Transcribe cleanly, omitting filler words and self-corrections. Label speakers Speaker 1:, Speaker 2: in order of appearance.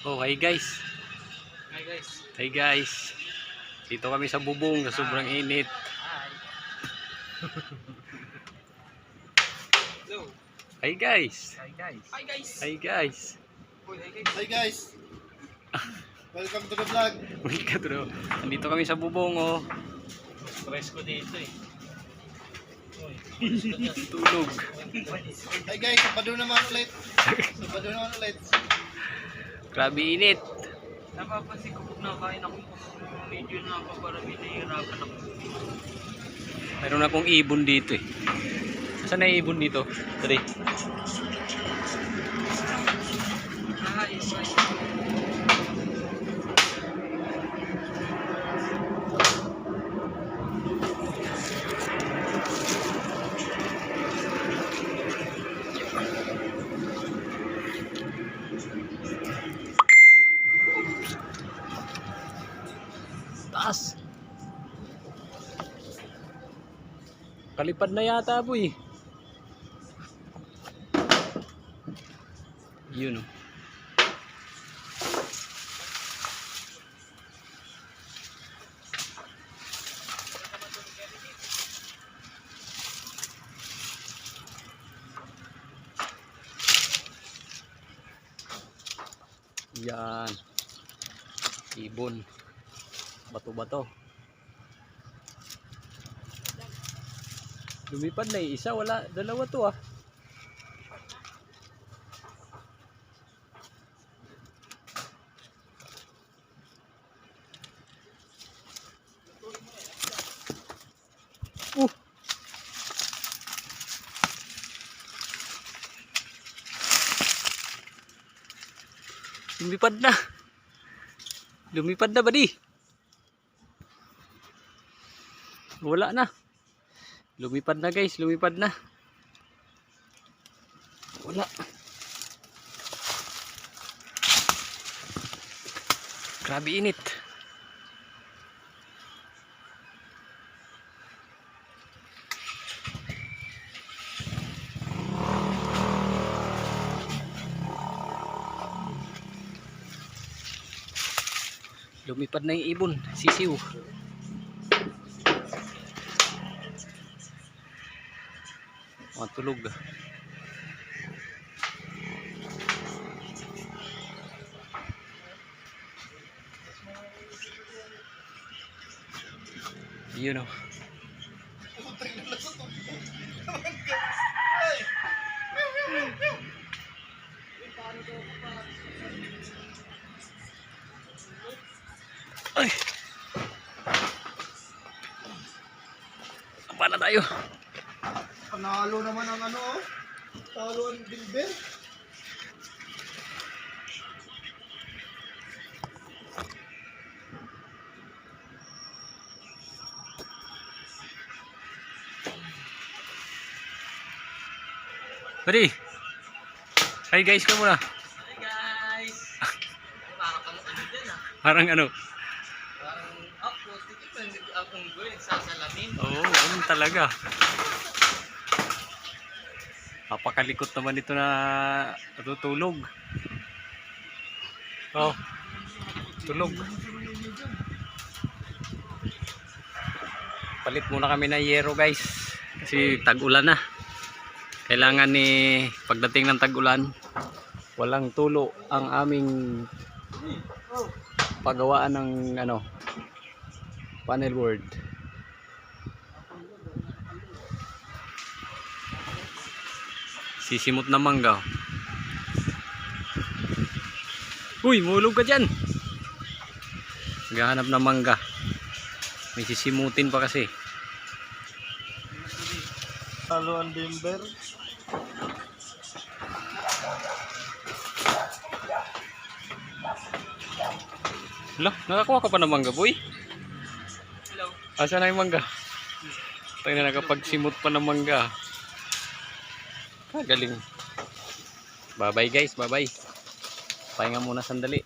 Speaker 1: Oh, hi guys.
Speaker 2: Hi guys.
Speaker 1: Hi guys. Dito kami sa bubong na sobrang init.
Speaker 2: Hi. Hello.
Speaker 1: Hi guys.
Speaker 2: Hi guys. Hi guys.
Speaker 1: Hi guys.
Speaker 2: Hi guys. Welcome to the vlog.
Speaker 1: Welcome to the... Andito kami sa bubong, oh.
Speaker 2: Stress ko dito eh.
Speaker 1: Tulog.
Speaker 2: Hi guys, sabado naman ulit. Sabado naman ulit.
Speaker 1: Grabe init.
Speaker 2: Napapansin ko kung nakain ako medyo na ako para binahirapan ako.
Speaker 1: Mayroon akong ibon dito eh. Saan na ibon dito? Tari. Taas. Kalipad na yata, boy. Yun, oh. Yan. Ibon. Bato-bato. Lumipad na isa, wala, dalawa to ah. Lumipad na. Lumipad na ba di? Wala na. Lumipad na guys, lumipad na. Wala. Grabe init. Lumipad na yung ibon, sisiw. Matulog. Yun oh. Ay. Apa na tayo?
Speaker 2: Panalo naman ang ano, talo ang Dilber.
Speaker 1: Pwede. Hi guys, ka muna.
Speaker 2: Hi guys. Parang ano din ah.
Speaker 1: Parang ano?
Speaker 2: Parang upload dito akong gue nagsasalamin.
Speaker 1: Oo, ano talaga. Napakalikot naman ito na natutulog. Oh, tulog. Palit muna kami ng yero guys. Kasi tag-ulan na. Kailangan pagdating ng tag-ulan, walang tulo ang aming paggawaan ng ano, panel board. Sisimot na mangga. Uy, mulog ka dyan. Naghahanap ng mangga. May sisimutin pa kasi.
Speaker 2: Talo ang Dilber.
Speaker 1: Hala, nakakuha ka pa ng mangga, boy?
Speaker 2: Hello.
Speaker 1: Asa na yung mangga? Tayo na nakapagsimot pa ng mangga. Galing. Bye bye guys, bye bye. Pahinga muna sandali.